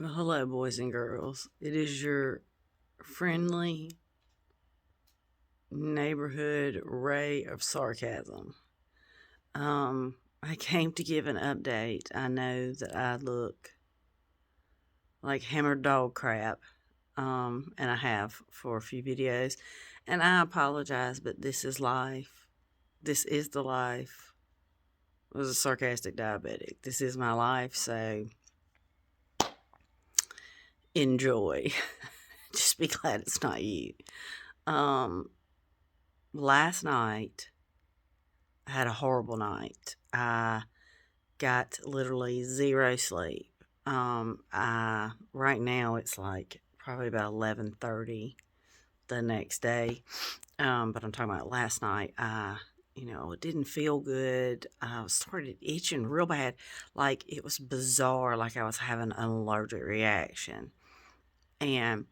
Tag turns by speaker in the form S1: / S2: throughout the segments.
S1: Well, hello, boys and girls. It is your friendly neighborhood ray of sarcasm. I came to give an update. I know that I look like hammered dog crap, and I have for a few videos, and I apologize, but this is life. This is the life. I was a sarcastic diabetic. This is my life, so enjoy. Just be glad it's not you. Um, Last night, I had a horrible night. I got literally zero sleep. Right now it's like probably about 11:30 the next day. But I'm talking about last night. It didn't feel good. I started itching real bad. Like it was bizarre, like I was having an allergic reaction. And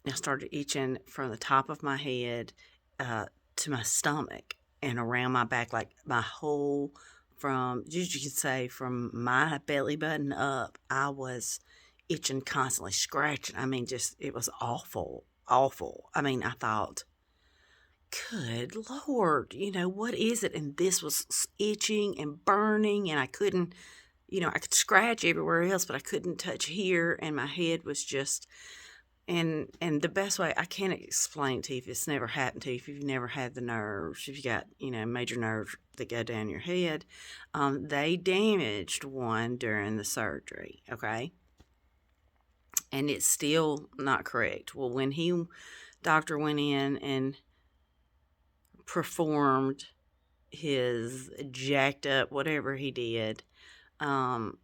S1: I started itching from the top of my head uh, to my stomach and around my back, like my whole, from, you could say, from my belly button up, I was itching constantly, scratching. I mean, just, it was awful, awful. I mean, I thought, good Lord, what is it? And this was itching and burning, and I couldn't, I could scratch everywhere else, but I couldn't touch here, and my head was just, and the best way I can't explain it to you if it's never happened to you, if you've never had the nerves, if you got, major nerves that go down your head, they damaged one during the surgery, okay? And it's still not correct. Well, when doctor went in and performed his jacked up whatever he did, um,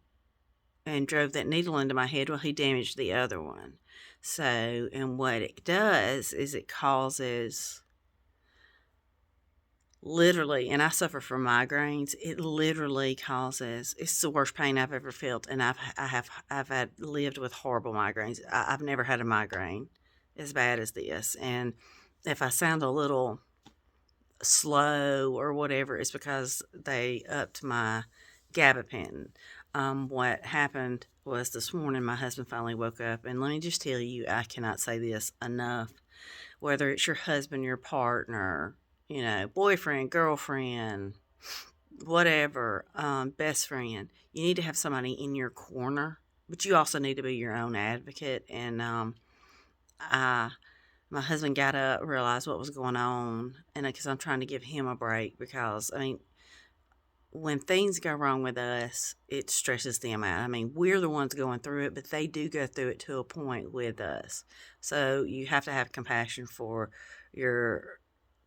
S1: and drove that needle into my head, well, he damaged the other one. So, and what it does is it causes literally, and I suffer from migraines. It literally causes. It's the worst pain I've ever felt, and I've had lived with horrible migraines. I've never had a migraine as bad as this, and if I sound a little slow or whatever, it's because they upped my gabapentin. What happened was this morning my husband finally woke up, and let me just tell you, I cannot say this enough. Whether it's your husband, your partner, boyfriend, girlfriend, whatever, best friend, you need to have somebody in your corner, but you also need to be your own advocate. And I my husband got up, realized what was going on, and because I'm trying to give him a break, because I mean, when things go wrong with us, it stresses them out. I mean, we're the ones going through it, but they do go through it to a point with us. So you have to have compassion for your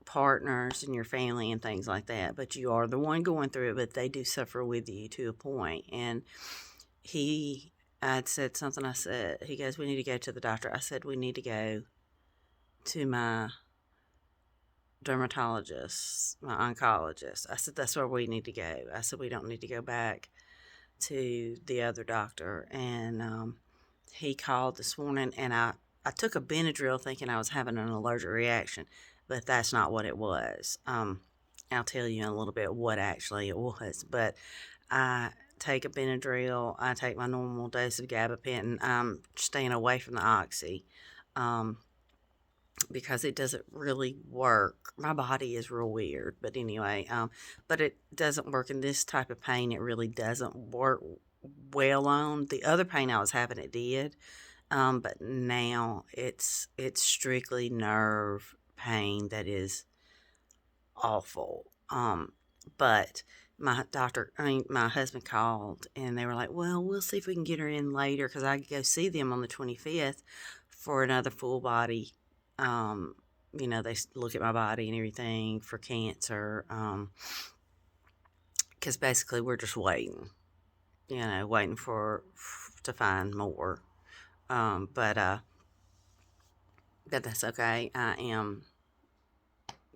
S1: partners and your family and things like that. But you are the one going through it, but they do suffer with you to a point. And he, I'd said something. I said, he goes, "We need to go to the doctor." I said, "We need to go to my dermatologist, my oncologist." I said, "That's where we need to go." I said, "We don't need to go back to the other doctor." And he called this morning, and I took a Benadryl thinking I was having an allergic reaction, but that's not what it was. I'll tell you in a little bit what actually it was. But I take a Benadryl, I take my normal dose of gabapentin. I'm staying away from the oxy. Because it doesn't really work. My body is real weird, but anyway, but it doesn't work in this type of pain. It really doesn't work well on the other pain I was having. It did, but now it's strictly nerve pain that is awful. But my husband called and they were like, "Well, we'll see if we can get her in later because I could go see them on the 25th for another full body." Um, they look at my body and everything for cancer. Because basically we're just waiting, waiting to find more. Um, but uh, but that's okay. I am,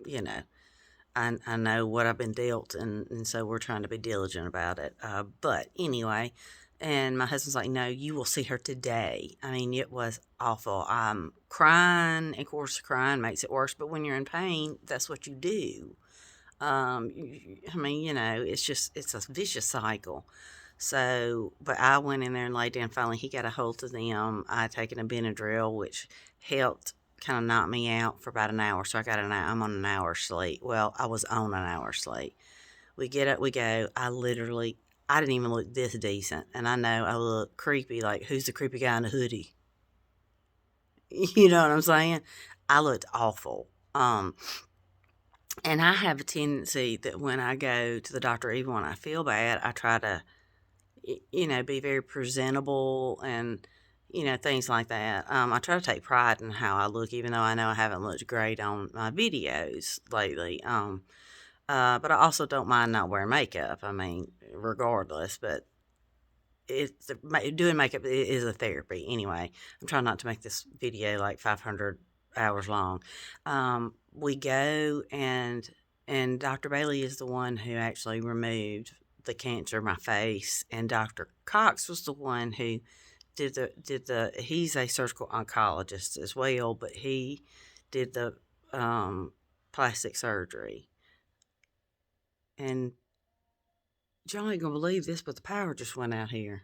S1: you know, I know what I've been dealt, and so we're trying to be diligent about it. But anyway, and my husband's like, "No, you will see her today." I mean, it was awful. I'm crying. Of course, crying makes it worse, but when you're in pain, that's what you do. I mean, it's a vicious cycle. So, but I went in there and laid down. Finally, he got a hold of them. I had taken a Benadryl, which helped kind of knock me out for about an hour. So I'm on an hour's sleep. Well, I was on an hour's sleep. We get up, we go. I didn't even look this decent. And I know I look creepy, like, who's the creepy guy in the hoodie? You know what I'm saying? I looked awful. And I have a tendency that when I go to the doctor, even when I feel bad, I try to, be very presentable and, things like that. I try to take pride in how I look, even though I know I haven't looked great on my videos lately. But I also don't mind not wearing makeup. I mean, regardless, but doing makeup is a therapy anyway. I'm trying not to make this video like 500 hours long. We go and Dr. Bailey is the one who actually removed the cancer in my face, and Dr. Cox was the one who did the he's a surgical oncologist as well, but he did the plastic surgery. And y'all ain't gonna believe this, but the power just went out here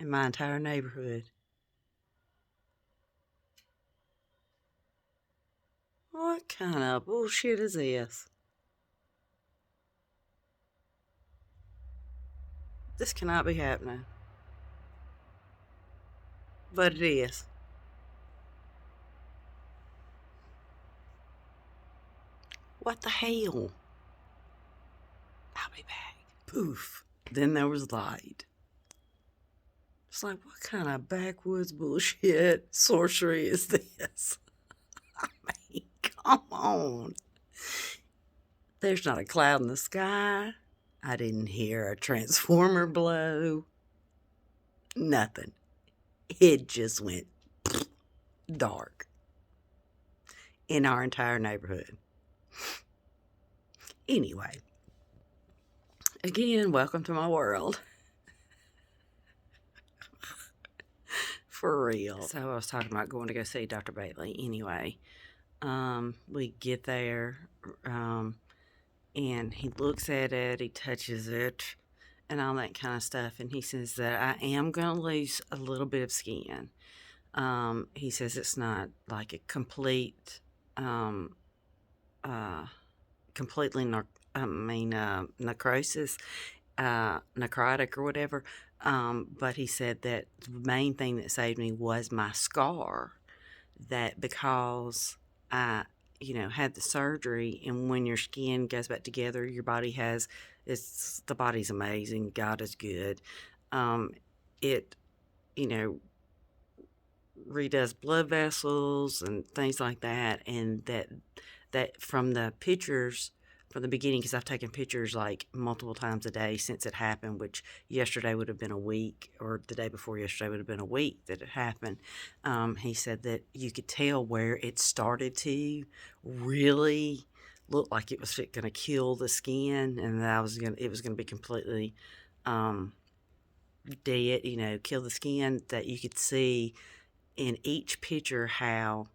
S1: in my entire neighborhood. What kind of bullshit is this? This cannot be happening. But it is. What the hell? I'll be back. Poof. Then there was light. It's like, what kind of backwoods bullshit sorcery is this? I mean, come on. There's not a cloud in the sky. I didn't hear a transformer blow. Nothing. It just went dark in our entire neighborhood. Anyway, again, welcome to my world. For real. So I was talking about going to go see Dr. Bailey. Anyway, we get there, and he looks at it, he touches it, and all that kind of stuff. And he says that I am going to lose a little bit of skin. He says it's not like a complete, completely, necrosis, necrotic or whatever. But he said that the main thing that saved me was my scar. That because I, had the surgery, and when your skin goes back together, your body has, the body's amazing. God is good. It, you know, redoes blood vessels and things like that, and that from the pictures from the beginning, because I've taken pictures like multiple times a day since it happened, which yesterday would have been a week, or the day before yesterday would have been a week that it happened. He said that you could tell where it started to really look like it was going to kill the skin, and that it was going to be completely dead, kill the skin. That you could see in each picture how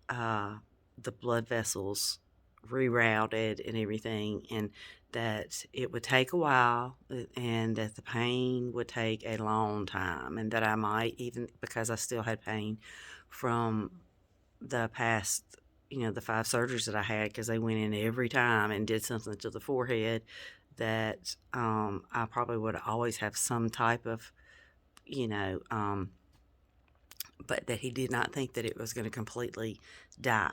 S1: the blood vessels rerouted and everything, and that it would take a while, and that the pain would take a long time, and that I might even, because I still had pain from the past, the 5 surgeries that I had, because they went in every time and did something to the forehead, that I probably would always have some type of, but that he did not think that it was going to completely die.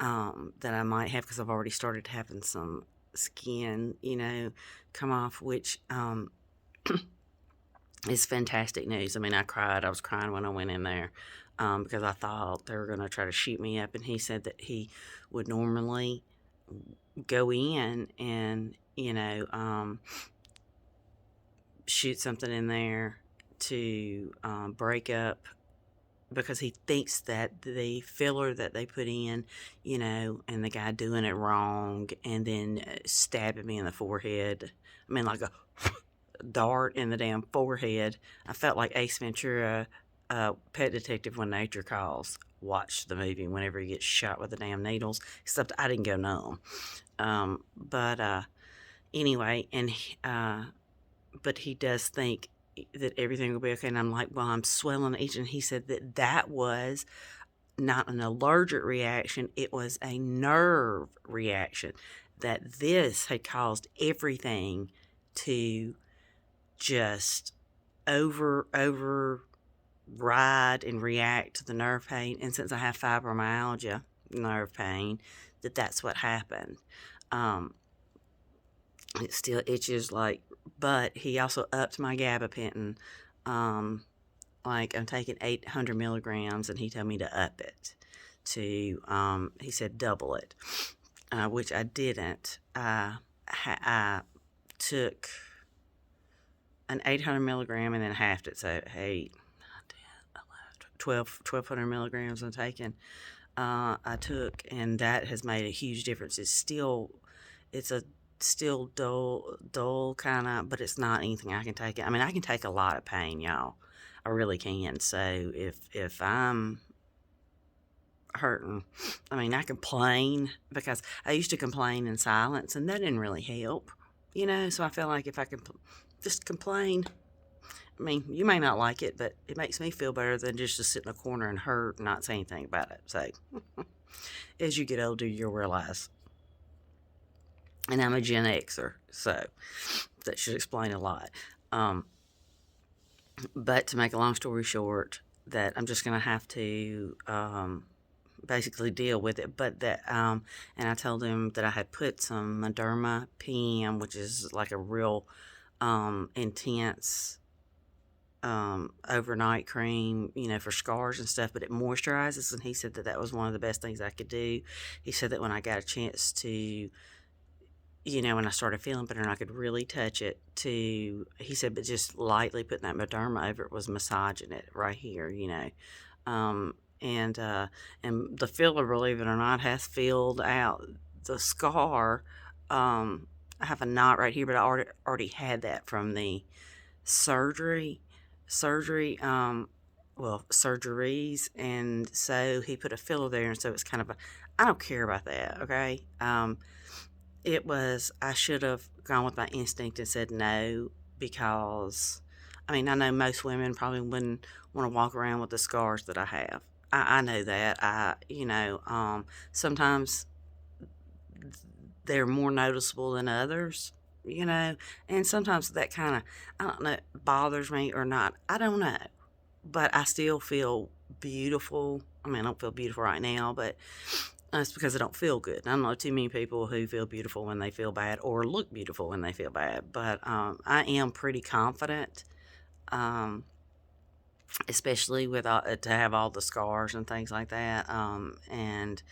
S1: That I might have, because I've already started having some skin, come off, which is fantastic news. I mean, I cried. I was crying when I went in there, because I thought they were going to try to shoot me up. And he said that he would normally go in and, shoot something in there to break up, because he thinks that the filler that they put in, and the guy doing it wrong, and then stabbing me in the forehead. I mean, like a dart in the damn forehead. I felt like Ace Ventura, Pet Detective When Nature Calls. Watch the movie whenever he gets shot with the damn needles, except I didn't go numb. But anyway, and but he does think that everything will be okay. And I'm like, well, I'm swelling each. And he said that that was not an allergic reaction, it was a nerve reaction. That this had caused everything to just override and react to the nerve pain. And since I have fibromyalgia, nerve pain, that's what happened. Um, it still itches like, but he also upped my gabapentin. Um, like I'm taking 800 milligrams, and he told me to up it to, he said double it, which I didn't. I took an 800 milligram and then halved it, so 8, 1200 milligrams I'm taking. I took, and that has made a huge difference. It's a still dull kind of, but it's not anything I can take. I mean, I can take a lot of pain, y'all. I really can. So if I'm hurting, I mean, I complain because I used to complain in silence, and that didn't really help, So I feel like if I can just complain, I mean, you may not like it, but it makes me feel better than just to sit in a corner and hurt and not say anything about it. So as you get older, you'll realize. And I'm a Gen Xer, so that should explain a lot. Um, but to make a long story short, that I'm just going to have to basically deal with it. But and I told him that I had put some Mederma PM, which is like a real intense overnight cream, for scars and stuff, but it moisturizes. And he said that that was one of the best things I could do. He said that when I got a chance to, when I started feeling better and I could really touch it, he said, but just lightly putting that Mederma over it was massaging it right here, Um, and the filler, believe it or not, has filled out the scar. I have a knot right here, but I already had that from the surgery, surgery, well, surgeries, and so he put a filler there, and so it's kind of I don't care about that, okay? I should have gone with my instinct and said no, because, I mean, I know most women probably wouldn't want to walk around with the scars that I have. I know that. Sometimes they're more noticeable than others, and sometimes that kind of, I don't know, bothers me or not. I don't know. But I still feel beautiful. I mean, I don't feel beautiful right now, but that's because I don't feel good. I don't know too many people who feel beautiful when they feel bad or look beautiful when they feel bad. But I am pretty confident, um, especially with to have all the scars and things like that. And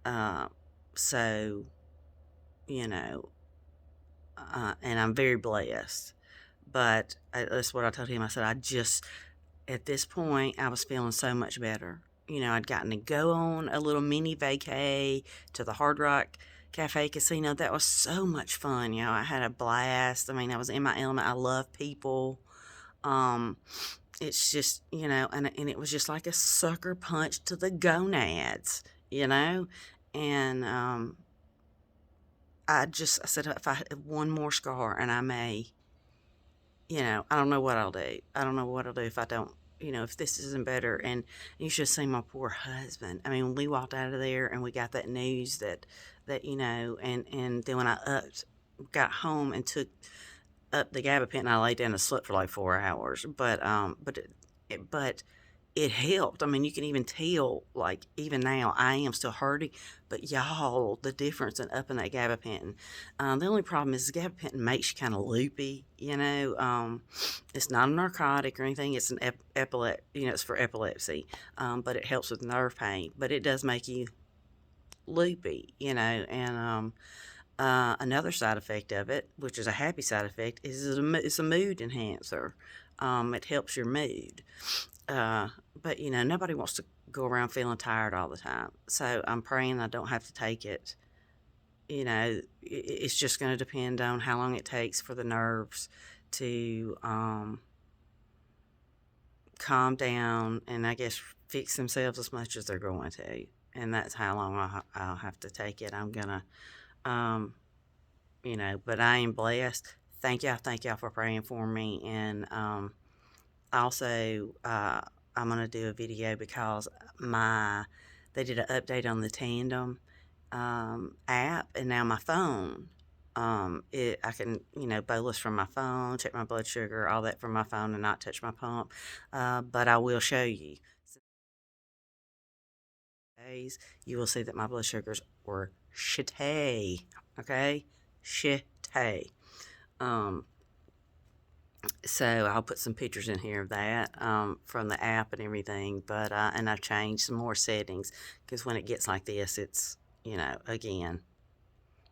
S1: uh, so, you know, and I'm very blessed. But that's what I told him. I said, at this point, I was feeling so much better. I'd gotten to go on a little mini vacay to the Hard Rock Cafe Casino. That was so much fun. I had a blast. I mean, I was in my element. I love people. Um, it's just, and it was just like a sucker punch to the gonads, you know? And I said, if I have one more scar and I may, I don't know what I'll do. I don't know what I'll do if I don't, if this isn't better. And you should see my poor husband. I mean, when we walked out of there and we got that news and then when got home and took up the gabapentin, I laid down and slept for like 4 hours. But it helped. I mean, you can even tell, like, even now, I am still hurting, but y'all, the difference in upping that gabapentin. The only problem is the gabapentin makes you kind of loopy, It's not a narcotic or anything. It's an it's for epilepsy, but it helps with nerve pain, but it does make you loopy, and another side effect of it, which is a happy side effect, is it's a mood enhancer. It helps your mood. Uh, but nobody wants to go around feeling tired all the time. So I'm praying I don't have to take it. It's just going to depend on how long it takes for the nerves to calm down and I guess fix themselves as much as they're going to. And that's how long I'll have to take it. I'm going to, but I am blessed. thank y'all for praying for me. And also, I'm gonna do a video because my they did an update on the Tandem app, and now my phone. I can, bolus from my phone, check my blood sugar, all that from my phone, and not touch my pump. But I will show you. Days, you will see that my blood sugars were shitty. Okay, shitty. Um, so I'll put some pictures in here of that from the app and everything. But and I've changed some more settings because when it gets like this, it's again,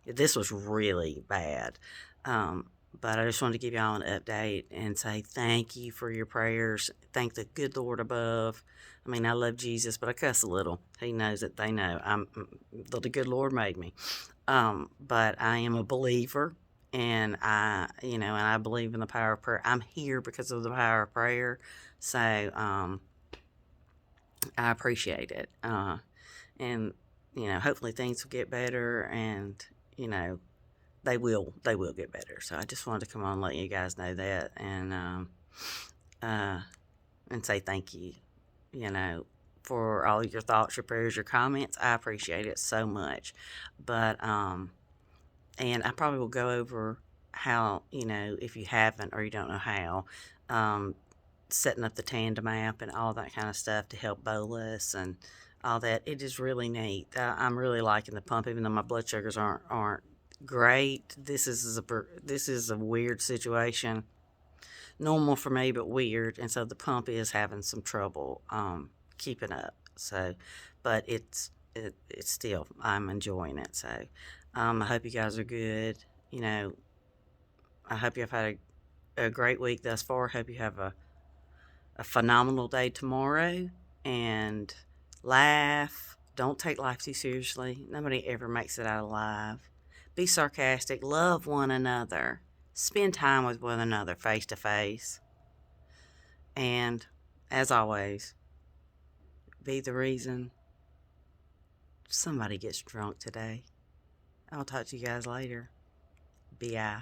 S1: this was really bad. Um, but I just wanted to give y'all an update and say thank you for your prayers. Thank the good Lord above. I mean, I love Jesus, but I cuss a little. He knows it. They know. The good Lord made me. But I am a believer, and I believe in the power of prayer. I'm here because of the power of prayer. So, I appreciate it. And, hopefully things will get better, and, you know, they will get better. So I just wanted to come on and let you guys know that, uh, and say thank you, you know, for all your thoughts, your prayers, your comments. I appreciate it so much. But, and I probably will go over how, if you haven't or you don't know how, um, setting up the Tandem app and all that kind of stuff to help bolus and all that. It is really neat. I'm really liking the pump, even though my blood sugars aren't great. This is a weird situation. Normal for me, but weird. And so the pump is having some trouble keeping up. So, but it's still, I'm enjoying it. So, I hope you guys are good. You know, I hope you've had a great week thus far. Hope you have a phenomenal day tomorrow, and laugh. Don't take life too seriously. Nobody ever makes it out alive. Be sarcastic. Love one another. Spend time with one another face to face. And as always, be the reason somebody gets drunk today. I'll talk to you guys later. BI.